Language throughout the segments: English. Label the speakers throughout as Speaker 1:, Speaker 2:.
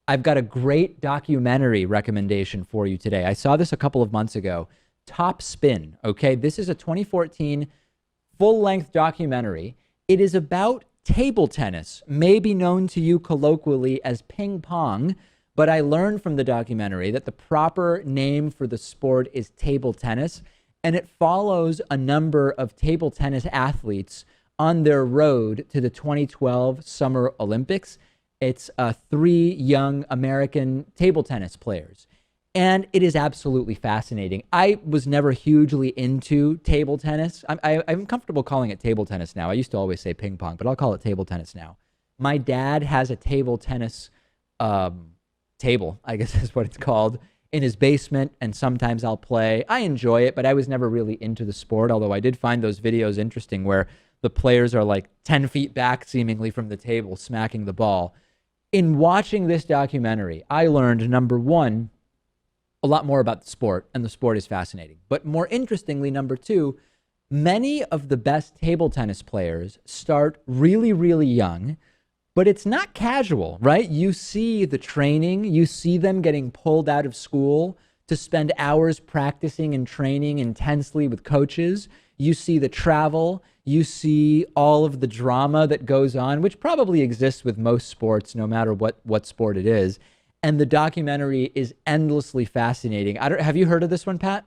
Speaker 1: I've got a great documentary recommendation for you today. I saw this a couple of months ago. Top Spin, okay? This is a 2014 full-length documentary. It is about table tennis, maybe known to you colloquially as ping pong, but I learned from the documentary that the proper name for the sport is table tennis, and it follows a number of table tennis athletes on their road to the 2012 Summer Olympics. It's three young American table tennis players. And it is absolutely fascinating. I was never hugely into table tennis. I'm comfortable calling it table tennis now. I used to always say ping pong, but I'll call it table tennis now. My dad has a table tennis table, I guess is what it's called, in his basement, and sometimes I'll play. I enjoy it, but I was never really into the sport, although I did find those videos interesting where the players are like 10 feet back, seemingly, from the table, smacking the ball. In watching this documentary, I learned, number one, a lot more about the sport, and the sport is fascinating. But more interestingly, number two, many of the best table tennis players start really, really young, but it's not casual, right? You see the training, you see them getting pulled out of school to spend hours practicing and training intensely with coaches. You see the travel, you see all of the drama that goes on, which probably exists with most sports, no matter what sport it is. And the documentary is endlessly fascinating. Have you heard of this one, Pat?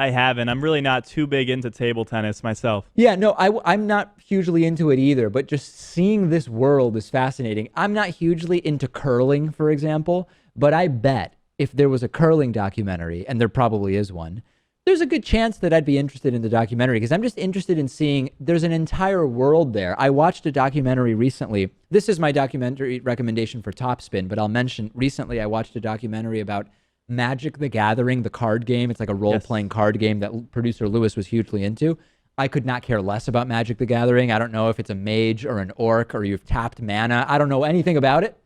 Speaker 2: I haven't. I'm really not too big into table tennis myself.
Speaker 1: Yeah, no, I'm not hugely into it either, but just seeing this world is fascinating. I'm not hugely into curling, for example, but I bet if there was a curling documentary, and there probably is one, there's a good chance that I'd be interested in the documentary, because I'm just interested in seeing there's an entire world there. I watched a documentary recently. This is my documentary recommendation for Top Spin, but I'll mention recently I watched a documentary about Magic the Gathering, the card game. It's like a role-playing card game that producer Lewis was hugely into. I could not care less about Magic the Gathering. I don't know if it's a mage or an orc or you've tapped mana. I don't know anything about it,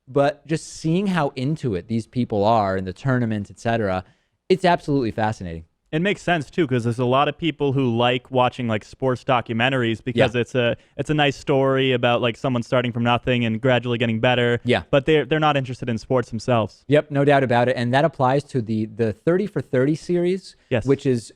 Speaker 1: but just seeing how into it these people are in the tournament, etc., it's absolutely fascinating.
Speaker 2: It makes sense too, because there's a lot of people who like watching like sports documentaries because it's a nice story about like someone starting from nothing and gradually getting better.
Speaker 1: Yeah.
Speaker 2: But they're not interested in sports themselves.
Speaker 1: Yep, no doubt about it. And that applies to the 30 for 30 series,
Speaker 2: Yes.
Speaker 1: which is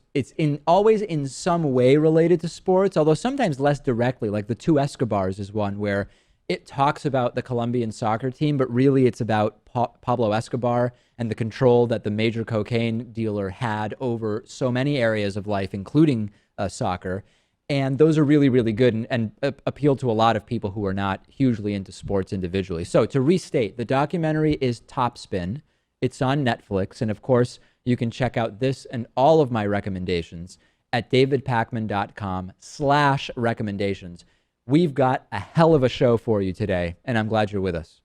Speaker 1: always in some way related to sports, although sometimes less directly. Like the Two Escobars is one where it talks about the Colombian soccer team, but really it's about Pablo Escobar and the control that the major cocaine dealer had over so many areas of life, including soccer. And those are really, really good and appeal to a lot of people who are not hugely into sports individually. So to restate, the documentary is Top Spin. It's on Netflix. And of course, you can check out this and all of my recommendations at davidpakman.com/recommendations. We've got a hell of a show for you today, and I'm glad you're with us.